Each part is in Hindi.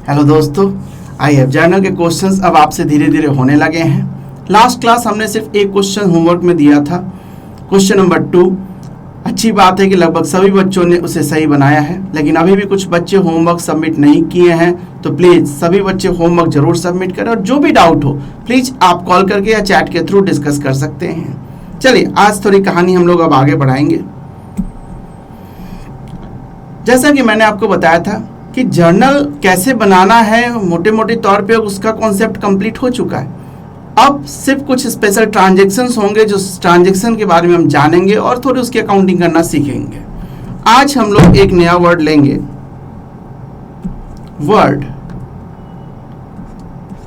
हेलो दोस्तों, IF जर्नल के क्वेश्चंस अब आपसे धीरे धीरे होने लगे हैं। लास्ट क्लास हमने सिर्फ एक क्वेश्चन होमवर्क में दिया था, क्वेश्चन नंबर 2। अच्छी बात है कि लगभग सभी बच्चों ने उसे सही बनाया है, लेकिन अभी भी कुछ बच्चे होमवर्क सबमिट नहीं किए हैं, तो प्लीज़ सभी बच्चे होमवर्क जरूर सबमिट करें और जो भी डाउट हो प्लीज़ आप कॉल करके या चैट के थ्रू डिस्कस कर सकते हैं। चलिए आज थोड़ी कहानी हम लोग अब आगे बढ़ाएंगे। जैसा कि मैंने आपको बताया था कि जर्नल कैसे बनाना है, मोटे मोटे तौर पे उसका कॉन्सेप्ट कंप्लीट हो चुका है। अब सिर्फ कुछ स्पेशल ट्रांजैक्शंस होंगे जो ट्रांजैक्शन के बारे में हम जानेंगे और थोड़ी उसकी अकाउंटिंग करना सीखेंगे। आज हम लोग एक नया वर्ड लेंगे, वर्ड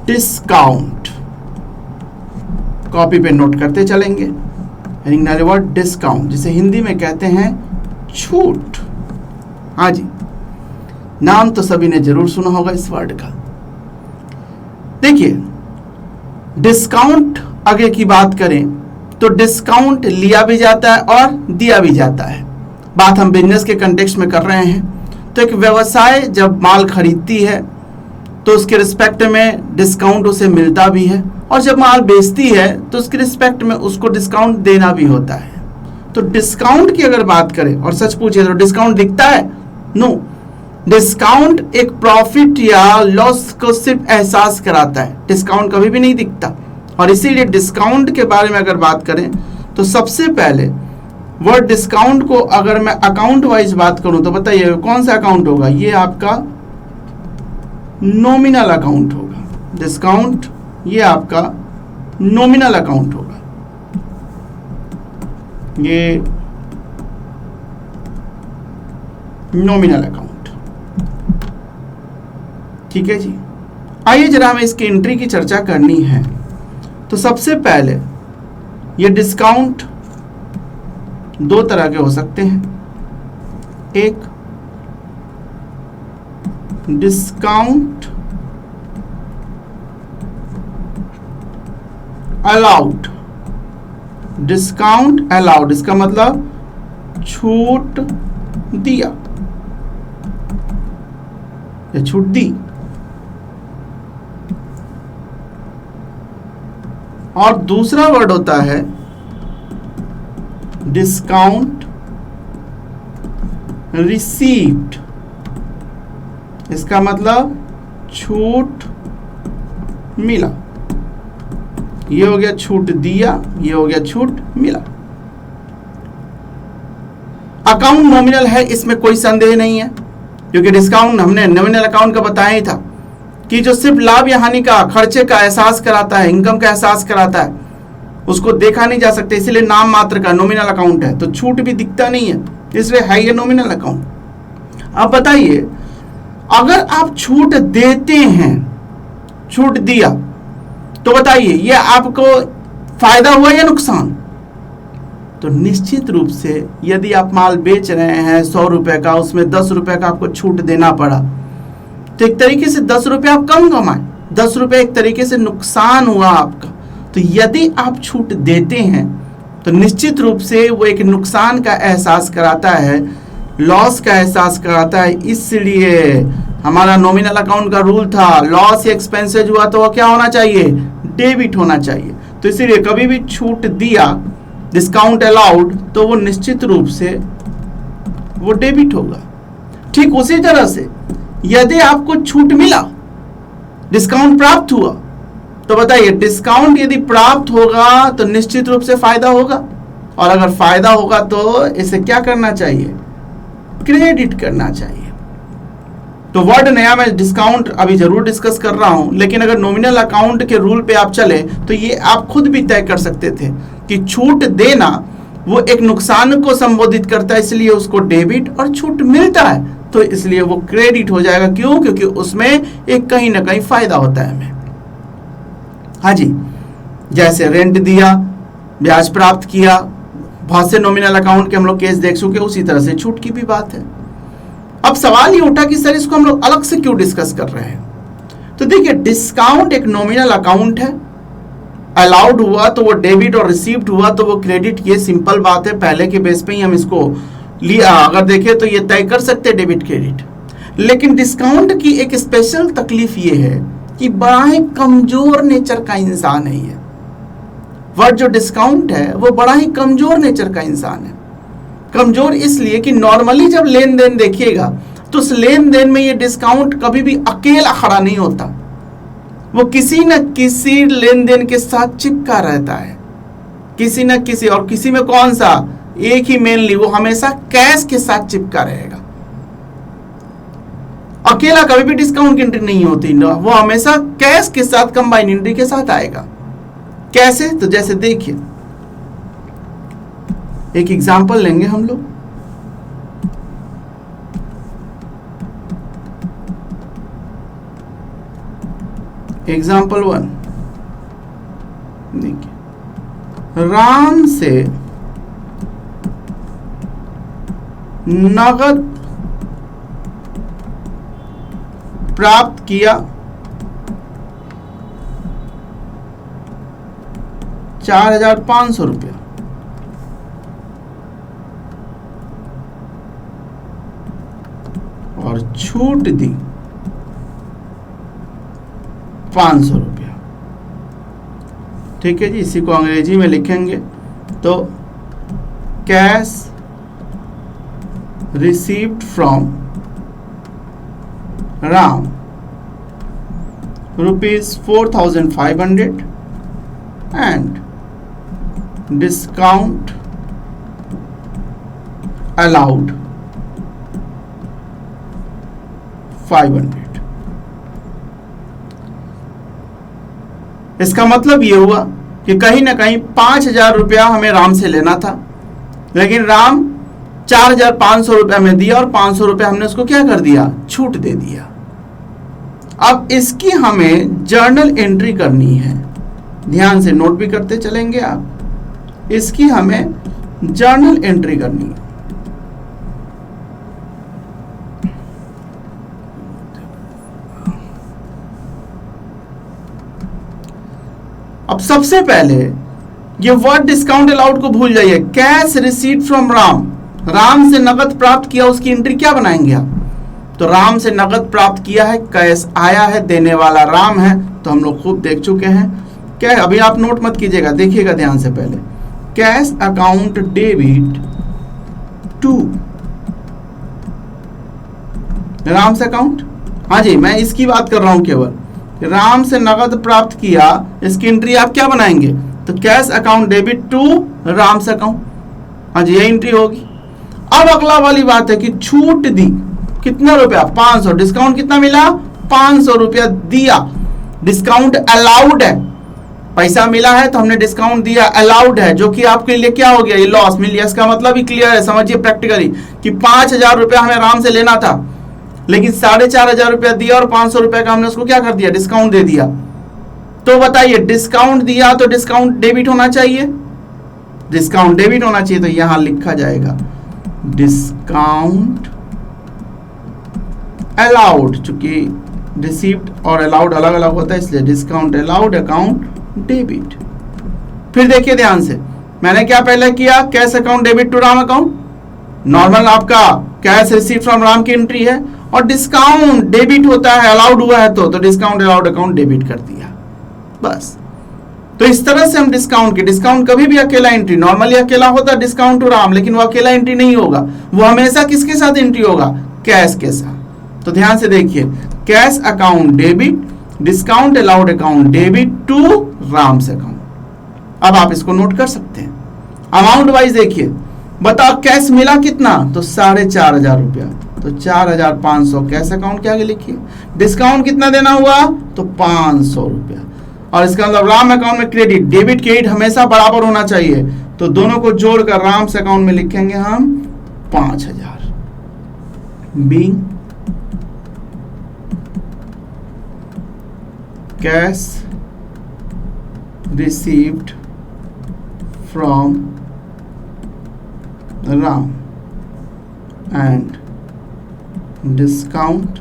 डिस्काउंट। कॉपी पे नोट करते चलेंगे। वर्ड डिस्काउंट, जिसे हिंदी में कहते हैं छूट। हाँ जी, नाम तो सभी ने जरूर सुना होगा इस वर्ड का। देखिए, डिस्काउंट आगे की बात करें तो डिस्काउंट लिया भी जाता है और दिया भी जाता है। बात हम बिजनेस के कंटेक्स्ट में कर रहे हैं, तो एक व्यवसाय जब माल खरीदती है तो उसके रिस्पेक्ट में डिस्काउंट उसे मिलता भी है, और जब माल बेचती है तो उसके रिस्पेक्ट में उसको डिस्काउंट देना भी होता है। तो डिस्काउंट की अगर बात करें और सच पूछे तो डिस्काउंट दिखता है? नो। डिस्काउंट एक प्रॉफिट या लॉस को सिर्फ एहसास कराता है, डिस्काउंट कभी भी नहीं दिखता। और इसीलिए डिस्काउंट के बारे में अगर बात करें तो सबसे पहले वर्ड डिस्काउंट को अगर मैं अकाउंट वाइज बात करूं तो बताइए कौन सा अकाउंट होगा? ये आपका नॉमिनल अकाउंट होगा। डिस्काउंट ये आपका नॉमिनल अकाउंट होगा। ये नॉमिनल अकाउंट, ठीक है जी। आइए जरा हमें इसकी एंट्री की चर्चा करनी है। तो सबसे पहले ये डिस्काउंट दो तरह के हो सकते हैं। एक डिस्काउंट अलाउड। डिस्काउंट अलाउड इसका मतलब छूट दिया या छूट दी। और दूसरा वर्ड होता है डिस्काउंट रिसीव्ड। इसका मतलब छूट मिला। ये हो गया छूट दिया, ये हो गया छूट मिला। अकाउंट नॉमिनल है, इसमें कोई संदेह नहीं है, क्योंकि डिस्काउंट हमने नॉमिनल अकाउंट का बताया ही था कि जो सिर्फ लाभ या हानि का, खर्चे का एहसास कराता है, इनकम का एहसास कराता है, उसको देखा नहीं जा सकता, इसलिए नाम मात्र का नॉमिनल अकाउंट है। तो छूट भी दिखता नहीं है, इसलिए है ये नॉमिनल अकाउंट। अब बताइए, अगर आप छूट देते हैं, छूट दिया, तो बताइए ये आपको फायदा हुआ या नुकसान? तो निश्चित रूप से यदि आप माल बेच रहे हैं 100 रुपए का, उसमें 10 रुपए का आपको छूट देना पड़ा, तो एक तरीके से 10 रुपए आप कम कमाए, 10 रुपए एक तरीके से नुकसान हुआ आपका। तो यदि आप छूट देते हैं तो निश्चित रूप से वो एक नुकसान का एहसास कराता है, लॉस का एहसास कराता है। इसलिए हमारा नॉमिनल अकाउंट का रूल था, लॉस या एक्सपेंसेज हुआ तो वो क्या होना चाहिए? डेबिट होना चाहिए। तो इसीलिए कभी भी छूट दिया, डिस्काउंट अलाउड, तो वो निश्चित रूप से वो डेबिट होगा। ठीक उसी तरह से यदि आपको छूट मिला, डिस्काउंट प्राप्त हुआ, तो बताइए डिस्काउंट यदि प्राप्त होगा तो निश्चित रूप से फायदा होगा, और अगर फायदा होगा तो इसे क्या करना चाहिए? क्रेडिट करना चाहिए। तो वर्ड नया मैं डिस्काउंट अभी जरूर डिस्कस कर रहा हूं, लेकिन अगर नॉमिनल अकाउंट के रूल पे आप चले तो ये आप खुद भी तय कर सकते थे कि छूट देना वो एक नुकसान को संबोधित करता है, इसलिए उसको डेबिट, और छूट मिलता है तो इसलिए वो क्रेडिट हो जाएगा। क्यों? क्योंकि उसमें एक कहीं ना कहीं फायदा होता है हमें। हाँ जी, जैसे रेंट दिया, ब्याज प्राप्त किया, बहुत से नॉमिनल अकाउंट के हम लोग केस देख चुके, उसी तरह से छूट की भी बात है। अब सवाल ये उठा कि सर इसको हम लोग अलग से क्यों डिस्कस कर रहे हैं? तो देखिए, डिस्काउंट एक नॉमिनल अकाउंट है, अलाउड हुआ तो वो डेबिट और रिसीव्ड हुआ तो वो क्रेडिट। ये सिंपल बात है, पहले के बेस पे ही हम इसको लिया, अगर देखें तो ये तय कर सकते हैं डेबिट क्रेडिट। लेकिन डिस्काउंट की एक स्पेशल तकलीफ ये है कि बड़ा ही कमजोर नेचर का इंसान है ये। वर्ड जो डिस्काउंट है वो बड़ा ही कमजोर नेचर का इंसान है। कमजोर इसलिए कि नॉर्मली जब लेन देन देखिएगा तो उस लेन देन में ये डिस्काउंट कभी भी अकेला खड़ा नहीं होता, वो किसी न किसी लेन देन के साथ चिपका रहता है, किसी न किसी। और किसी में कौन सा, एक ही मेनली, वो हमेशा कैश के साथ चिपका रहेगा। अकेला कभी भी डिस्काउंट की एंट्री नहीं होती ना, वो हमेशा कैश के साथ कंबाइन एंट्री के साथ आएगा। कैसे? तो जैसे देखिए, एक एग्जांपल लेंगे हम लोग। एग्जाम्पल 1 देखिए, राम से नगद प्राप्त किया 4,500 रुपया, और छूट दी 500 रुपया। ठीक है जी, इसी को अंग्रेजी में लिखेंगे तो cash received from Ram ₹4,500 and discount allowed 500। इसका मतलब ये हुआ कि कहीं ना कहीं 5,000 रुपया हमें राम से लेना था, लेकिन राम 4,500 रुपया में दिया और 500 रुपया हमने उसको क्या कर दिया, छूट दे दिया। अब इसकी हमें जर्नल एंट्री करनी है, ध्यान से नोट भी करते चलेंगे आप। इसकी हमें जर्नल एंट्री करनी है। अब सबसे पहले ये वर्ड डिस्काउंट अलाउड को भूल जाइए। Cash receipt from Ram, Ram से नगद प्राप्त किया, उसकी एंट्री क्या बनाएंगे आप? तो राम से नगद प्राप्त किया है, कैश आया है, देने वाला राम है, तो हम लोग खूब देख चुके हैं। क्या, अभी आप नोट मत कीजिएगा, देखिएगा ध्यान से पहले। Cash account debit to Ram से अकाउंट, हाँ जी, मैं इसकी बात कर रहा हूं केवल। राम से नगद प्राप्त किया, इसकी एंट्री आप क्या बनाएंगे? तो cash account debit to Ram से अकाउंट, हाँ जी, ये एंट्री होगी। अब अगला वाली बात है कि छूट दी कितना रुपया, 500। डिस्काउंट कितना मिला? 500 रुपया दिया। डिस्काउंट अलाउड है, पैसा मिला है तो हमने डिस्काउंट दिया, अलाउड है, जो कि आपके लिए क्या हो गया, ये लॉस मिल गया। इसका मतलब ही क्लियर है, समझिए प्रैक्टिकली कि 5,000 रुपया हमें राम से लेना था, लेकिन 4,500 रुपया दिया और 500 रुपया का हमने उसको क्या कर दिया, डिस्काउंट दे दिया। तो बताइए, डिस्काउंट दिया तो डिस्काउंट डेबिट होना चाहिए, डिस्काउंट डेबिट होना चाहिए। तो यहां लिखा जाएगा डिस्काउंट अलाउड, चूंकि रिसीव्ड और अलाउड अलग अलग होता है इसलिए डिस्काउंट अलाउड अकाउंट डेबिट। फिर देखिए ध्यान से, मैंने क्या पहले किया, cash account debit to Ram account, normal आपका कैश रिसीव फ्रॉम राम की एंट्री है, और डिस्काउंट डेबिट होता है, अलाउड हुआ है तो डिस्काउंट अलाउड अकाउंट डेबिट कर दिया, बस। तो इस तरह से हम डिस्काउंट की, डिस्काउंट कभी भी अकेला एंट्री, नॉर्मली अकेला होता है डिस्काउंट टू राम, लेकिन वो अकेला एंट्री नहीं होगा, वो हमेशा किसके साथ एंट्री होगा, कैश के साथ। तो ध्यान से देखिए, cash account debit, discount allowed account debit to Ram से अकाउंट। अब आप इसको नोट कर सकते हैं। अमाउंट वाइज देखिए, बताओ कैश मिला कितना, तो 4,500 रुपया, तो 4,500 कैश अकाउंट के आगे लिखिए। डिस्काउंट कितना देना हुआ, तो 500 रुपया, और इसका मतलब राम अकाउंट में क्रेडिट, डेबिट क्रेडिट हमेशा बराबर होना चाहिए, तो दोनों को जोड़कर राम से अकाउंट में लिखेंगे हम 5,000 being cash received from Ram and discount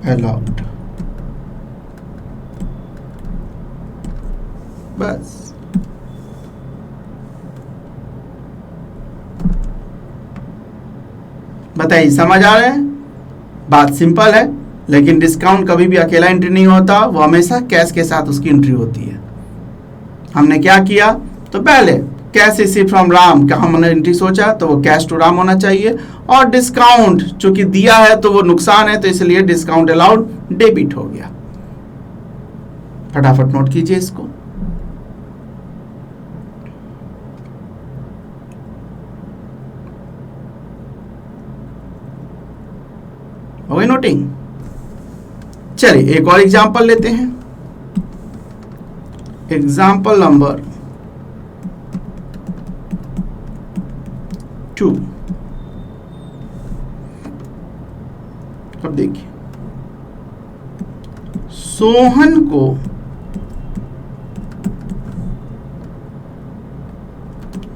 allowed, बस। बताइए, समझ आ रहा है? बात सिंपल है, लेकिन डिस्काउंट कभी भी अकेला एंट्री नहीं होता, वो हमेशा कैश के साथ उसकी एंट्री होती है। हमने क्या किया, तो पहले कैश रिसीव फ्रॉम राम का हमने एंट्री सोचा, तो वो कैश टू राम होना चाहिए, और डिस्काउंट चूंकि दिया है तो वो नुकसान है, तो इसलिए डिस्काउंट अलाउड डेबिट हो गया। फटाफट नोट कीजिए इसको। हो गई नोटिंग। चलिए एक और एग्जांपल लेते हैं। Example number 2। अब देखिए, सोहन को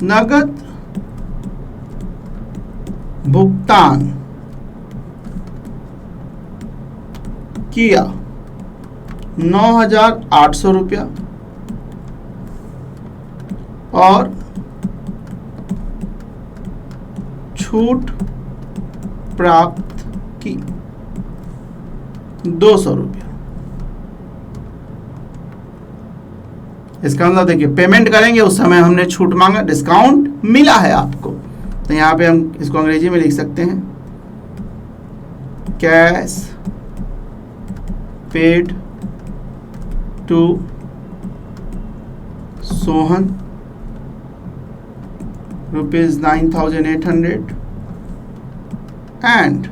नगद भुगतान किया 9,800 रुपया और छूट प्राप्त की 200 रुपया। इसका मतलब देखिए, पेमेंट करेंगे उस समय हमने छूट मांगा, डिस्काउंट मिला है आपको, तो यहां पे हम इसको अंग्रेजी में लिख सकते हैं, cash paid to Sohan ₹9,800 and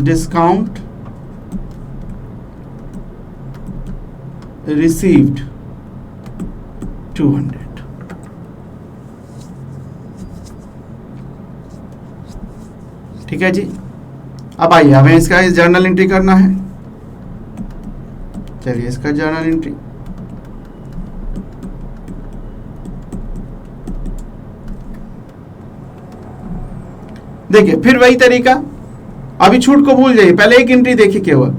discount received 200। ठीक है जी। अब आइए हमें इसका जर्नल एंट्री करना है। चलिए इसका जर्नल एंट्री, देखिए फिर वही तरीका, अभी छूट को भूल जाइए, पहले एक एंट्री देखिए केवल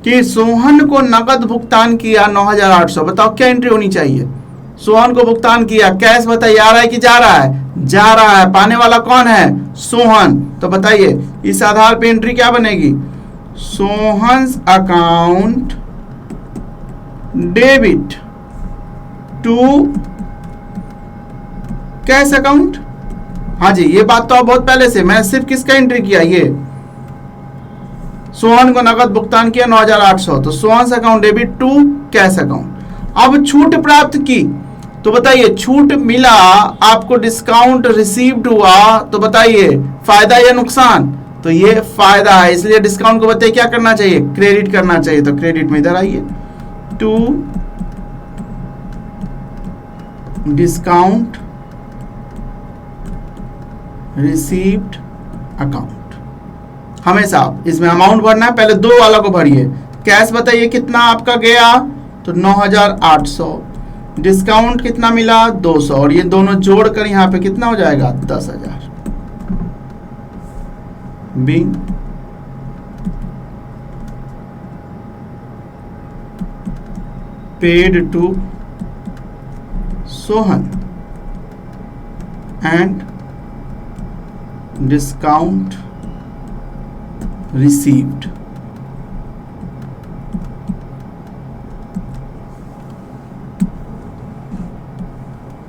कि सोहन को नकद भुगतान किया 9,800। बताओ क्या एंट्री होनी चाहिए। सोहन को भुगतान किया, कैश बताइए आ रहा है कि जा रहा है, जा रहा है, पाने वाला कौन है, सोहन। तो बताइए इस आधार पे एंट्री क्या बनेगी, Sohan's account debit to cash account. हाँ जी, ये बात तो बहुत पहले से, मैं सिर्फ किसका एंट्री किया, ये सोहन को नकद भुगतान किया 9,800, तो Sohan account debit to cash account. अब छूट प्राप्त की, तो बताइए छूट मिला आपको, डिस्काउंट रिसीव्ड हुआ, तो बताइए फायदा या नुकसान, तो ये फायदा है, इसलिए डिस्काउंट को बताइए क्या करना चाहिए, क्रेडिट करना चाहिए, तो क्रेडिट में इधर आइए, टू डिस्काउंट रिसीव्ड अकाउंट। हमेशा इसमें अमाउंट भरना है, पहले दो वाला को भरिए। कैश बताइए कितना आपका गया, तो 9,800, डिस्काउंट कितना मिला 200, और ये दोनों जोड़कर यहां पे कितना हो जाएगा 10,000। Being paid to Sohan and discount received.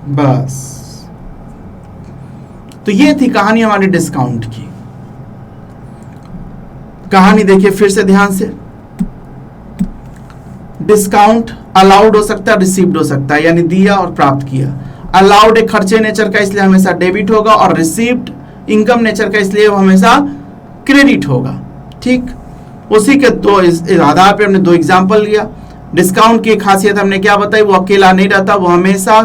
बस, तो ये थी कहानी हमारी डिस्काउंट की। कहानी देखिए फिर से ध्यान से, डिस्काउंट अलाउड हो सकता है, रिसीव्ड हो सकता है, यानी दिया और प्राप्त किया। अलाउड एक खर्चे नेचर का, इसलिए हमेशा डेबिट होगा, और रिसीव्ड इनकम नेचर का, इसलिए वो हमेशा क्रेडिट होगा। ठीक, उसी के दो इस आधार पे हमने दो एग्जांपल लिया। डिस्काउंट की खासियत हमने क्या बताई, वो अकेला नहीं रहता, वो हमेशा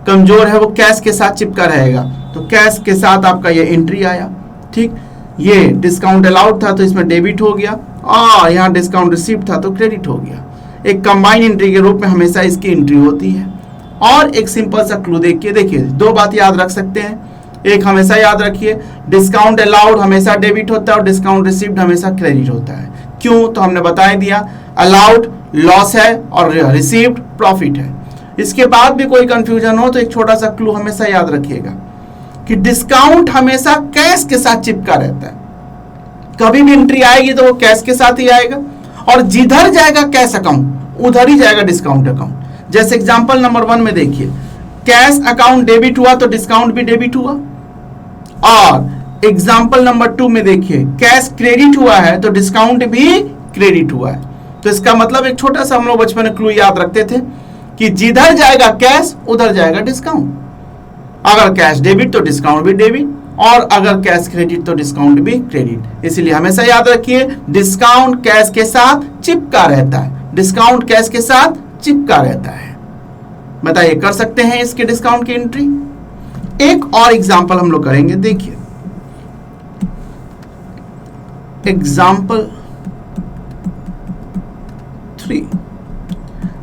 कमजोर है, वो कैश के साथ चिपका रहेगा, तो कैश के साथ आपका ये एंट्री आया। ठीक, ये डिस्काउंट अलाउड था तो इसमें डेबिट हो गया, और यहाँ डिस्काउंट रिसीव्ड था तो क्रेडिट हो गया। एक कंबाइन एंट्री के रूप में हमेशा इसकी एंट्री होती है। और एक सिंपल सा क्लू देखिए, दो बात याद रख सकते हैं। एक हमेशा याद रखिए, डिस्काउंट अलाउड हमेशा डेबिट होता है और डिस्काउंट रिसीव्ड हमेशा क्रेडिट होता है। क्यों, तो हमने बता दिया, अलाउड लॉस है और रिसीव्ड प्रॉफिट है। इसके बाद भी कोई कंफ्यूजन हो तो एक छोटा सा क्लू हमेशा याद रखिएगा कि डिस्काउंट हमेशा कैश के साथ चिपका रहता है। कभी भी एंट्री आएगी तो वो कैश के साथ ही आएगा, और जिधर जाएगा कैश अकाउंट उधर ही जाएगा डिस्काउंट अकाउंट। जैसे एग्जांपल नंबर 1 में देखिए, कैश अकाउंट डेबिट हुआ तो डिस्काउंट भी डेबिट हुआ, और एग्जांपल नंबर 2 में देखिए, कैश क्रेडिट हुआ है तो डिस्काउंट भी क्रेडिट हुआ है। तो इसका मतलब एक छोटा सा हम लोग बचपन में क्लू याद रखते थे कि जिधर जाएगा कैश उधर जाएगा डिस्काउंट। अगर कैश डेबिट तो डिस्काउंट भी डेबिट, और अगर कैश क्रेडिट तो डिस्काउंट भी क्रेडिट। इसलिए हमेशा याद रखिए, डिस्काउंट कैश के साथ चिपका रहता है, डिस्काउंट कैश के साथ चिपका रहता है। बताइए, कर सकते हैं इसके डिस्काउंट की एंट्री? एक और एग्जांपल हम लोग करेंगे, देखिए एग्जांपल 3।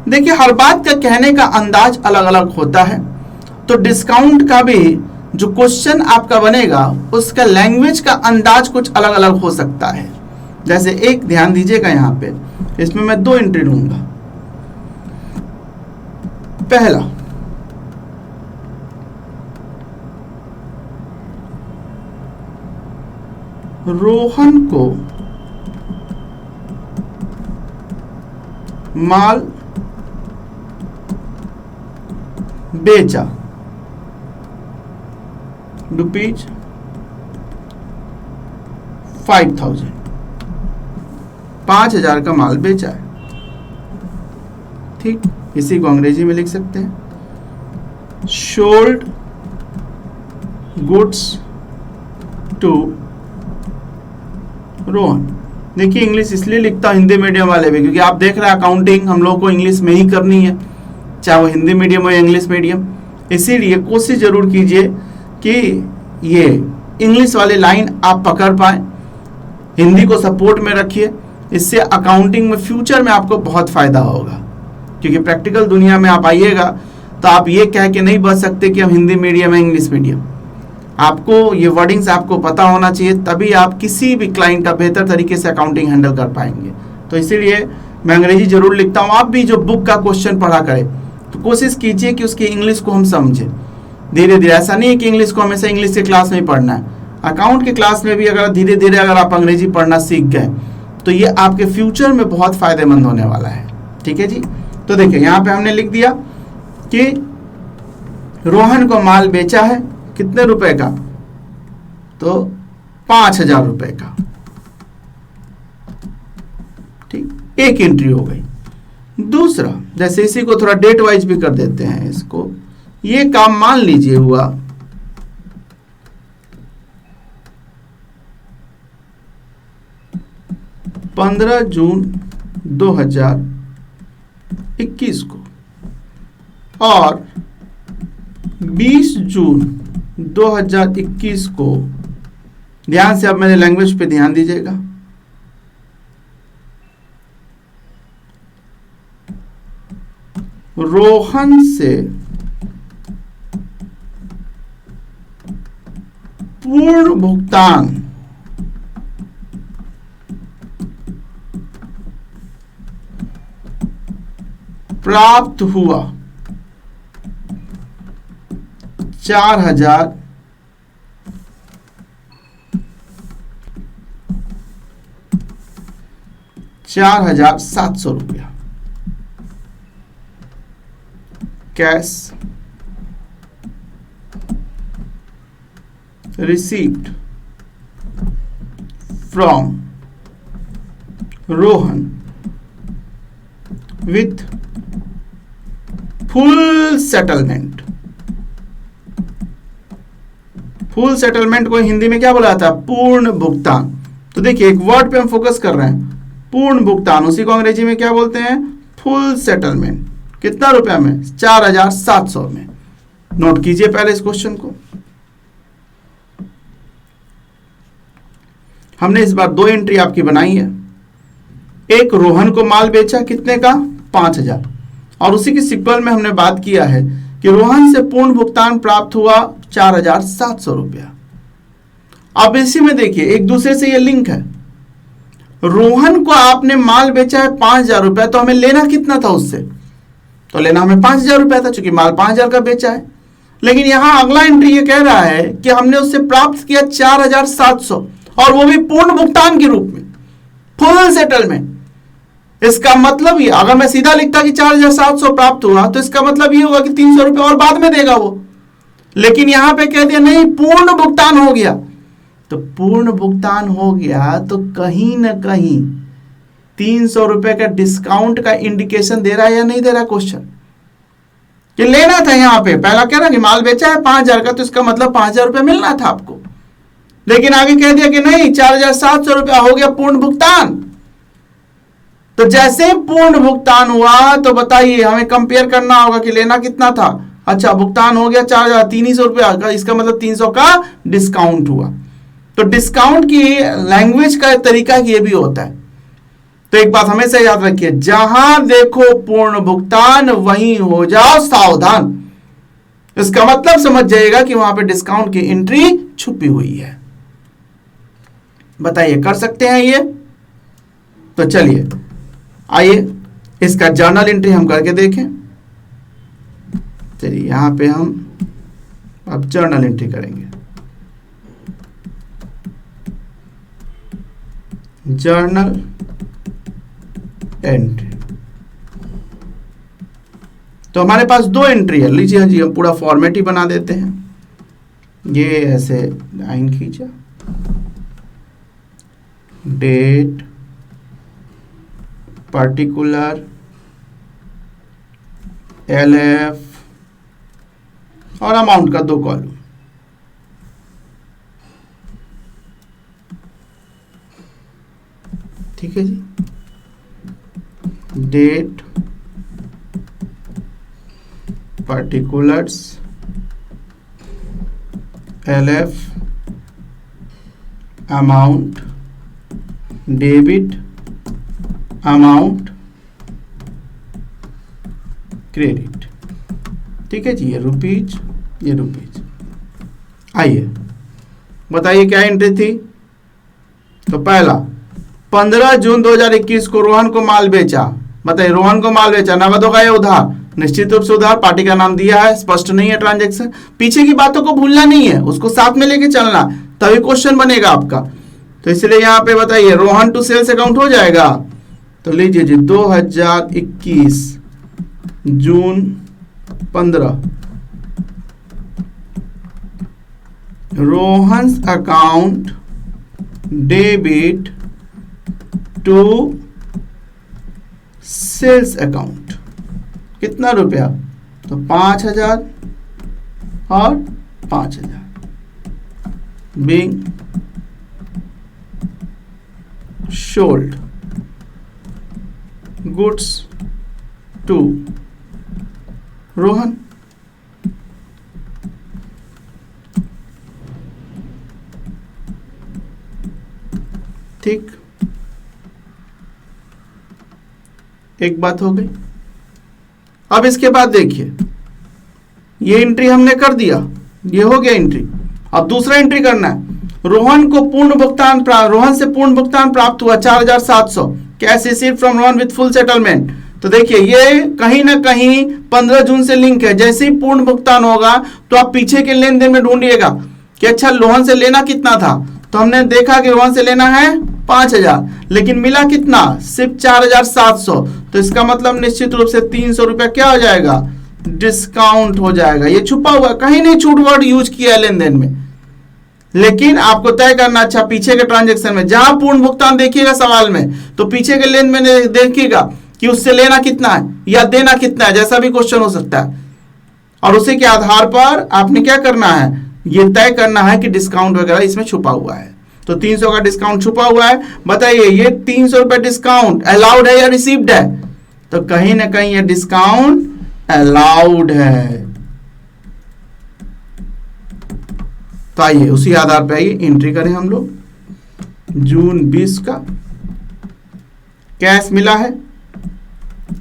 देखिए, हर बात का कहने का अंदाज अलग अलग होता है, तो डिस्काउंट का भी जो क्वेश्चन आपका बनेगा उसका लैंग्वेज का अंदाज कुछ अलग अलग हो सकता है। जैसे एक ध्यान दीजिएगा, यहां पे इसमें मैं 2 एंट्री लूंगा। पहला, रोहन को माल बेचा रुपीज 5,000, 5,000 का माल बेचा है। ठीक, इसी को अंग्रेजी में लिख सकते हैं, सोल्ड गुड्स टू रोहन। देखिए, इंग्लिश इसलिए लिखता हूं हिंदी मीडियम वाले भी, क्योंकि आप देख रहे हैं अकाउंटिंग हम लोग को इंग्लिश में ही करनी है, चाहे वो हिंदी मीडियम हो या इंग्लिश मीडियम। इसीलिए कोशिश जरूर कीजिए कि ये इंग्लिश वाले लाइन आप पकड़ पाए, हिंदी को सपोर्ट में रखिए। इससे अकाउंटिंग में फ्यूचर में आपको बहुत फायदा होगा, क्योंकि प्रैक्टिकल दुनिया में आप आइएगा तो आप ये कह के नहीं बच सकते कि हम हिंदी मीडियम है इंग्लिश मीडियम। आपको ये वर्डिंग्स आपको पता होना चाहिए, तभी आप किसी भी क्लाइंट का बेहतर तरीके से अकाउंटिंग हैंडल कर पाएंगे। तो इसीलिए मैं अंग्रेजी जरूर लिखता हूँ। आप भी जो बुक का क्वेश्चन पढ़ा करें तो कोशिश कीजिए कि उसकी इंग्लिश को हम समझें धीरे धीरे। ऐसा नहीं है कि इंग्लिश को हमेशा इंग्लिश के क्लास में ही पढ़ना है, अकाउंट के क्लास में भी अगर धीरे धीरे अगर आप अंग्रेजी पढ़ना सीख गए तो ये आपके फ्यूचर में बहुत फायदेमंद होने वाला है। ठीक है जी। तो देखिए, यहाँ पे हमने लिख दिया कि रोहन को माल बेचा है कितने रुपए का, तो 5,000 रुपए का। ठीक, एक एंट्री हो गई। दूसरा, जैसे इसी को थोड़ा डेट वाइज भी कर देते हैं इसको, ये काम मान लीजिए हुआ 15 जून 2021 को, और 20 जून 2021 को, ध्यान से अब मेरे लैंग्वेज पे ध्यान दीजिएगा, रोहन से पूर्ण भुगतान प्राप्त हुआ 4,700 रुपया cash received from Rohan with full settlement। Full settlement को हिंदी में क्या बोला जाता है? पूर्ण भुगतान। तो देखिए, एक वर्ड पे हम फोकस कर रहे हैं, पूर्ण भुगतान, उसी को अंग्रेजी में क्या बोलते हैं? Full settlement. कितना रुपया में? 4,700 में। नोट कीजिए पहले इस क्वेश्चन को। हमने इस बार 2 एंट्री आपकी बनाई है। एक, रोहन को माल बेचा कितने का? 5,000, और उसी की सिक्वल में हमने बात किया है कि रोहन से पूर्ण भुगतान प्राप्त हुआ 4,700 रुपया। अब इसी में देखिए, एक दूसरे से ये लिंक है। रोहन को आपने माल बेचा है 5,000 रुपया, तो हमें लेना कितना था उससे? तो लेना हमें 5,000 रुपया था, चूंकि माल 5,000 का बेचा है। लेकिन यहां अगला एंट्री ये कह रहा है कि हमने उससे प्राप्त किया 4,700, और वो भी पूर्ण भुगतान के रूप में, फुल सेटलमेंट। इसका मतलब ये, अगर मैं सीधा लिखता कि 4,700 प्राप्त हुआ तो इसका मतलब ये होगा कि 300 रुपये और बाद में देगा वो, लेकिन यहां पे कह दिया नहीं, पूर्ण भुगतान हो गया। तो पूर्ण भुगतान हो गया तो कहीं ना कहीं 300 रुपए का डिस्काउंट का इंडिकेशन दे रहा है या नहीं दे रहा क्वेश्चन, कि लेना था। यहां पे पहला कह रहा कि माल बेचा है 5,000 का, तो इसका मतलब 5,000 रुपये मिलना था आपको, लेकिन आगे कह दिया कि नहीं, 4,700 रुपया हो गया पूर्ण भुगतान। तो जैसे पूर्ण भुगतान हुआ तो बताइए, हमें कंपेयर करना होगा कि लेना कितना था। अच्छा, भुगतान हो गया 4,300 रुपया, इसका मतलब 300 का डिस्काउंट हुआ। तो डिस्काउंट की लैंग्वेज का तरीका ये भी होता है। तो एक बात हमेशा याद रखिए, जहां देखो पूर्ण भुगतान वहीं हो जाओ सावधान। इसका मतलब समझ जाइएगा कि वहां पे डिस्काउंट की एंट्री छुपी हुई है। बताइए, कर सकते हैं ये? तो चलिए आइए इसका जर्नल एंट्री हम करके देखें। चलिए यहां पे हम अब जर्नल एंट्री करेंगे। जर्नल एंट्री, तो हमारे पास 2 एंट्री है। लीजिए जी, हम पूरा फॉर्मेट ही बना देते हैं। ये ऐसे लाइन खींचा, डेट, पर्टिकुलर, LF और अमाउंट का 2 कॉलम। ठीक है जी, date, particulars, LF, amount, debit, amount, credit. ठीक है जी, ये रुपीज, ये रुपीज। आइए बताइए क्या एंट्री थी। तो पहला, 15 जून 2021 को रोहन को माल बेचा। बताइए, रोहन को माल बेचा, नगद होगा या उधार? निश्चित रूप से उधार। पार्टी का नाम दिया है, स्पष्ट नहीं है ट्रांजैक्शन। पीछे की बातों को भूलना नहीं है, उसको साथ में लेके चलना, तभी क्वेश्चन बनेगा आपका। तो इसलिए यहां पे बताइए, रोहन टू सेल्स अकाउंट हो जाएगा। तो लीजिए जी, 2021 June 15, Rohan account debit to sales account. कितना रुपया? तो 5,000 और 5,000 being sold goods to Rohan. ठीक, एक बात हो गई। अब इसके बाद देखिए, ये एंट्री हमने कर दिया, ये हो गया एंट्री। अब दूसरा एंट्री करना है। रोहन से पूर्ण भुगतान प्राप्त हुआ 4,700, cash receive from Rohan with full settlement. तो देखिए, ये कहीं ना कहीं 15 जून से लिंक है। जैसे ही पूर्ण भुगतान होगा तो आप पीछे के लेन देन में ढूंढिएगा कि अच्छा रोहन से लेना कितना था। तो हमने देखा कि रोहन से लेना है 5,000, लेकिन मिला कितना? सिर्फ 4,700। तो इसका मतलब निश्चित रूप से 300 रुपया क्या हो जाएगा? डिस्काउंट हो जाएगा। ये छुपा हुआ, कहीं नहीं छूट वर्ड यूज किया है लेन देन में, लेकिन आपको तय करना अच्छा पीछे के ट्रांजेक्शन में। जहां पूर्ण भुगतान देखिएगा सवाल में, तो पीछे के लेन में देखिएगा कि उससे लेना कितना है या देना कितना है, जैसा भी क्वेश्चन हो सकता है। और उसी के आधार पर आपने क्या करना है, ये तय करना है कि डिस्काउंट वगैरह इसमें छुपा हुआ है। तो 300 का डिस्काउंट छुपा हुआ है। बताइए, ये 300 रुपए डिस्काउंट अलाउड है या रिसीव्ड है? तो कहीं ना कहीं ये डिस्काउंट अलाउड है। तो आइए उसी आधार पर आइए एंट्री करें हम लोग। जून 20 का कैश मिला है,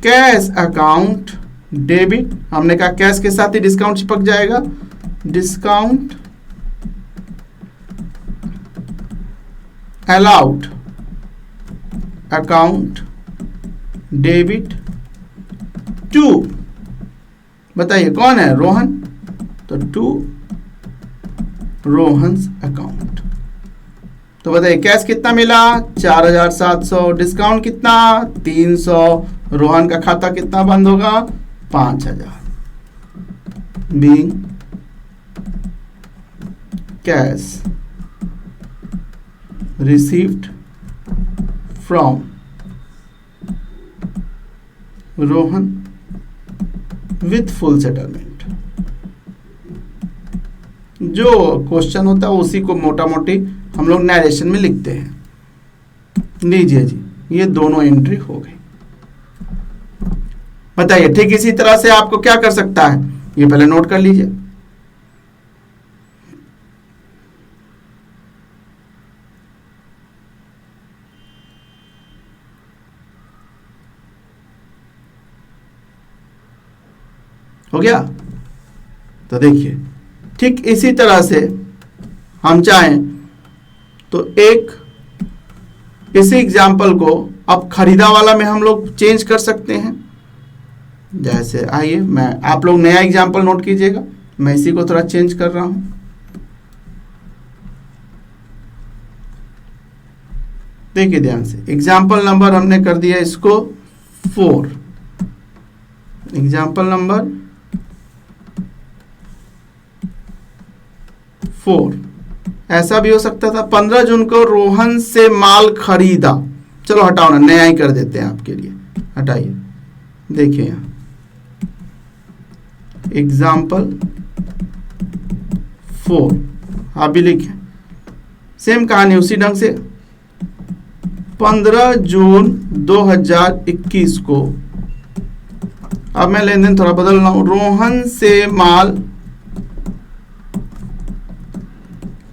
कैश अकाउंट डेबिट। हमने कहा कैश के साथ ही डिस्काउंट चिपक जाएगा। Discount allowed account debit to, बताइए कौन है? रोहन। तो टू रोहन्स अकाउंट। तो बताइए कैश कितना मिला 4700, डिस्काउंट कितना 300, रोहन का खाता कितना बंद होगा 5000, being cash received from Rohan with full settlement. जो क्वेश्चन होता है उसी को मोटा मोटी हम लोग नरेशन में लिखते हैं। लीजिए जी, ये दोनों एंट्री हो गई। बताइए ठीक इसी तरह से आपको क्या कर सकता है, ये पहले नोट कर लीजिए। हो गया। तो देखिए ठीक इसी तरह से हम चाहें तो एक इसी एग्जाम्पल को अब खरीदा वाला में हम लोग चेंज कर सकते हैं। जैसे आइए मैं, आप लोग नया एग्जाम्पल नोट कीजिएगा, मैं इसी को थोड़ा चेंज कर रहा हूं। देखिए ध्यान से, एग्जाम्पल नंबर हमने कर दिया इसको 4, एग्जाम्पल नंबर 4। ऐसा भी हो सकता था 15 जून को रोहन से माल खरीदा, चलो हटाओ ना, नया ही कर देते हैं आपके लिए, हटाइए। देखिए यहां एग्जाम्पल 4 आप भी लिखें, सेम कहानी उसी ढंग से। 15 जून 2021 को, अब मैं लेन देन थोड़ा बदल रहा हूं, रोहन से माल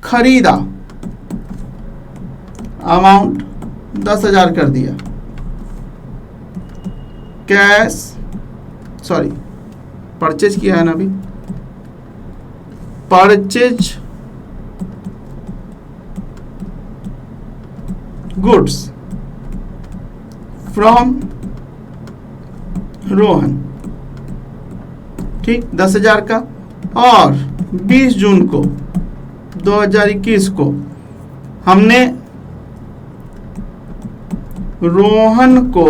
खरीदा, अमाउंट 10,000 कर दिया, कैश सॉरी परचेज किया है ना अभी, परचेज गुड्स फ्रॉम रोहन, ठीक 10,000 का। और 20 जून को 2021 को हमने रोहन को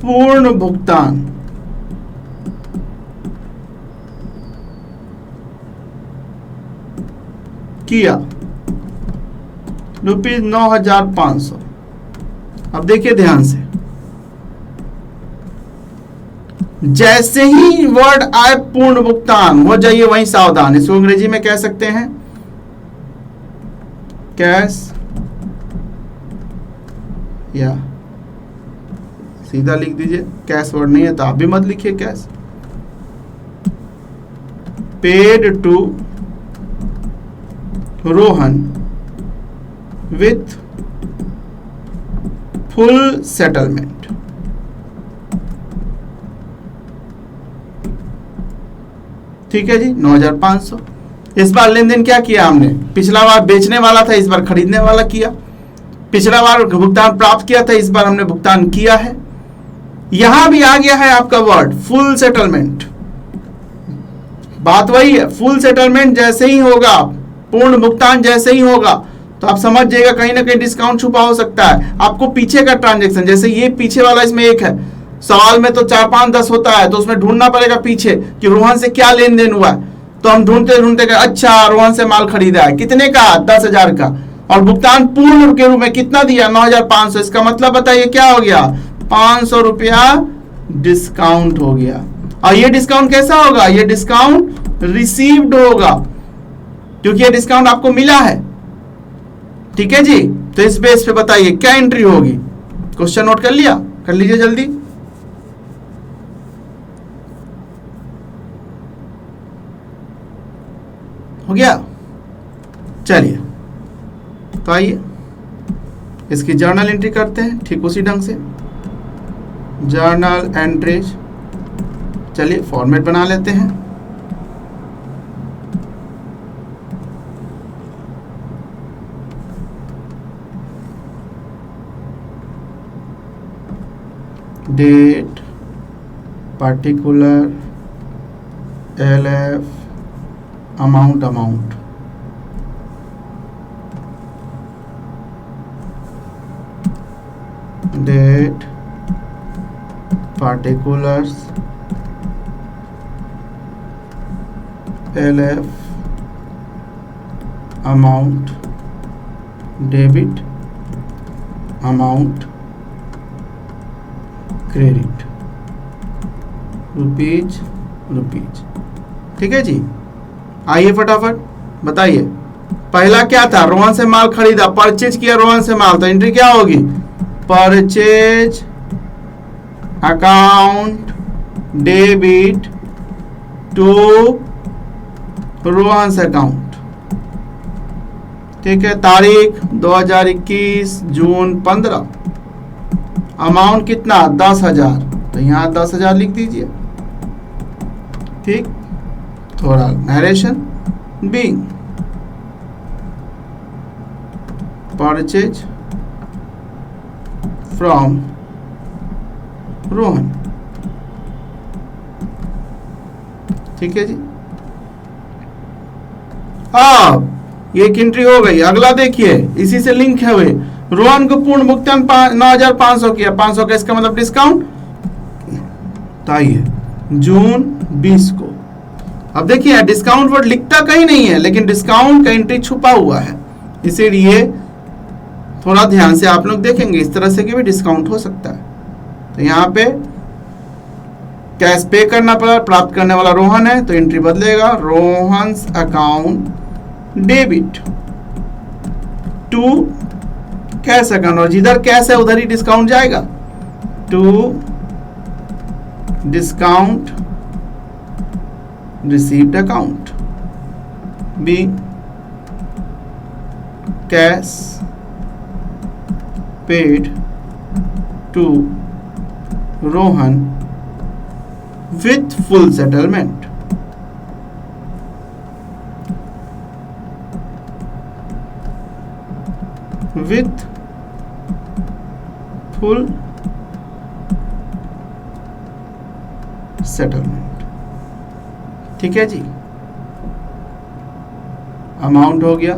पूर्ण भुगतान किया ₹9,500। अब देखिए ध्यान से, जैसे ही वर्ड आए पूर्ण भुगतान, हो जाइए वहीं सावधान। इसको अंग्रेजी में कह सकते हैं कैश, या सीधा लिख दीजिए, कैश वर्ड नहीं है तो आप भी मत लिखिए cash. Paid to Rohan with full settlement. ठीक है जी, 9,500। इस बार लेन देन क्या किया हमने, पिछला बार बेचने वाला था, इस बार खरीदने वाला किया। पिछला बार भुगतान प्राप्त किया था, इस बार हमने भुगतान किया है। यहां भी आ गया है आपका वर्ड फुल सेटलमेंट। बात वही है, फुल सेटलमेंट जैसे ही होगा, पूर्ण भुगतान जैसे ही होगा, तो आप समझ जाइएगा कहीं ना कहीं डिस्काउंट छुपा हो सकता है। आपको पीछे का ट्रांजेक्शन, जैसे ये पीछे वाला इसमें एक है, सवाल में तो 4, 5, 10 होता है, तो उसमें ढूंढना पड़ेगा पीछे कि रोहन से क्या लेन देन हुआ है। तो हम ढूंढते ढूंढते गए, अच्छा रोहन से माल खरीदा है, कितने का 10,000 का, और भुगतान पूर्ण के रूप में कितना दिया 9,500। इसका मतलब बताइए क्या हो गया, 500 रुपया डिस्काउंट हो गया। और ये डिस्काउंट कैसा होगा, ये डिस्काउंट रिसीव्ड होगा, क्योंकि ये डिस्काउंट आपको मिला है। ठीक है जी, तो इस बेस पे बताइए क्या एंट्री होगी। क्वेश्चन नोट कर लिया, कर लीजिए जल्दी। हो गया, चलिए तो आइए इसकी जर्नल एंट्री करते हैं ठीक उसी ढंग से। जर्नल एंट्रीज, चलिए फॉर्मेट बना लेते हैं। Date, particular, LF, amount date particulars LF amount debit amount credit rupees. ठीक है जी, आइए फटाफट बताइए। पहला क्या था, रोहन से माल खरीदा, परचेज किया रोहन से माल, तो एंट्री क्या होगी, purchase account debit to Rohan account. ठीक है, तारीख 2021 जून 15, अमाउंट कितना 10,000, तो यहाँ 10,000 लिख दीजिए। ठीक, थोड़ा narration, being purchase from Rohan. ठीक है जी, अब ये एक एंट्री हो गई। अगला देखिए, इसी से लिंक है हुए, रोहन को पूर्ण भुगतान 9,500 किया, 500 का इसका मतलब डिस्काउंट। तो आइए जून 20 को, अब देखिए डिस्काउंट वर्ड लिखता कहीं नहीं है, लेकिन डिस्काउंट का एंट्री छुपा हुआ है, इसीलिए थोड़ा ध्यान से आप लोग देखेंगे। इस तरह से कि भी डिस्काउंट हो सकता है। तो यहाँ पे कैश पे करना पड़ा, प्राप्त करने वाला रोहन है, तो एंट्री बदलेगा, Rohan's account debit to cash account, और जिधर कैश है उधर ही डिस्काउंट जाएगा, to discount received account, be cash paid to Rohan with full settlement। with full settlement। ठीक है जी, अमाउंट हो गया।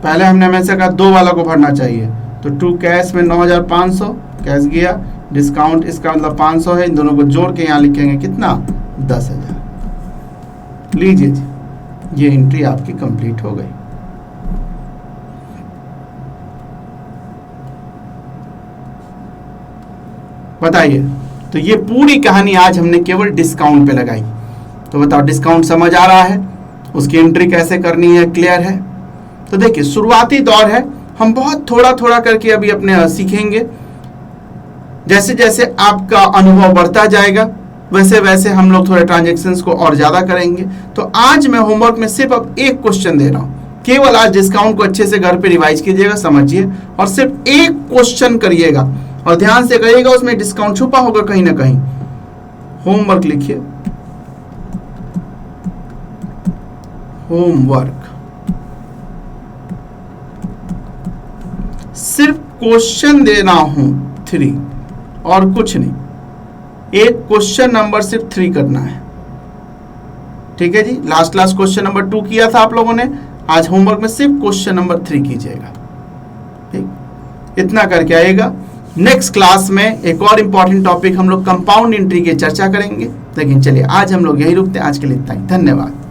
पहले हमने हमेशा कहा 2 वाला को भरना चाहिए, तो टू कैश में 9,500 कैश गया, डिस्काउंट इसका मतलब 500 है, इन दोनों को जोड़ के यहाँ लिखेंगे कितना 10,000। लीजिए जी, ये एंट्री आपकी कंप्लीट हो गई। बताइए, तो ये पूरी कहानी आज हमने केवल डिस्काउंट पे लगाई। तो बताओ डिस्काउंट समझ आ रहा है, उसकी एंट्री कैसे करनी है, क्लियर है? तो देखिए शुरुआती दौर है, हम बहुत थोड़ा थोड़ा करके अभी अपने सीखेंगे। जैसे जैसे आपका अनुभव बढ़ता जाएगा वैसे वैसे हम लोग थोड़े ट्रांजैक्शंस को और ज्यादा करेंगे। तो आज मैं होमवर्क में सिर्फ अब एक क्वेश्चन दे रहा हूं, केवल आज डिस्काउंट को अच्छे से घर पे रिवाइज कीजिएगा, समझिए और सिर्फ एक क्वेश्चन करिएगा और ध्यान से करिएगा, उसमें डिस्काउंट छुपा होगा कहीं ना कहीं। होमवर्क लिखिए, होमवर्क सिर्फ क्वेश्चन देना हूं 3 और कुछ नहीं, एक क्वेश्चन नंबर सिर्फ 3 करना है। ठीक है जी, लास्ट क्वेश्चन नंबर 2 किया था आप लोगों ने, आज होमवर्क में सिर्फ क्वेश्चन नंबर 3 कीजिएगा। ठीक, इतना करके आएगा। नेक्स्ट क्लास में एक और इंपॉर्टेंट टॉपिक हम लोग कंपाउंड एंट्री की चर्चा करेंगे। लेकिन चलिए आज हम लोग यही रुकते हैं, आज के लिए इतना ही, धन्यवाद।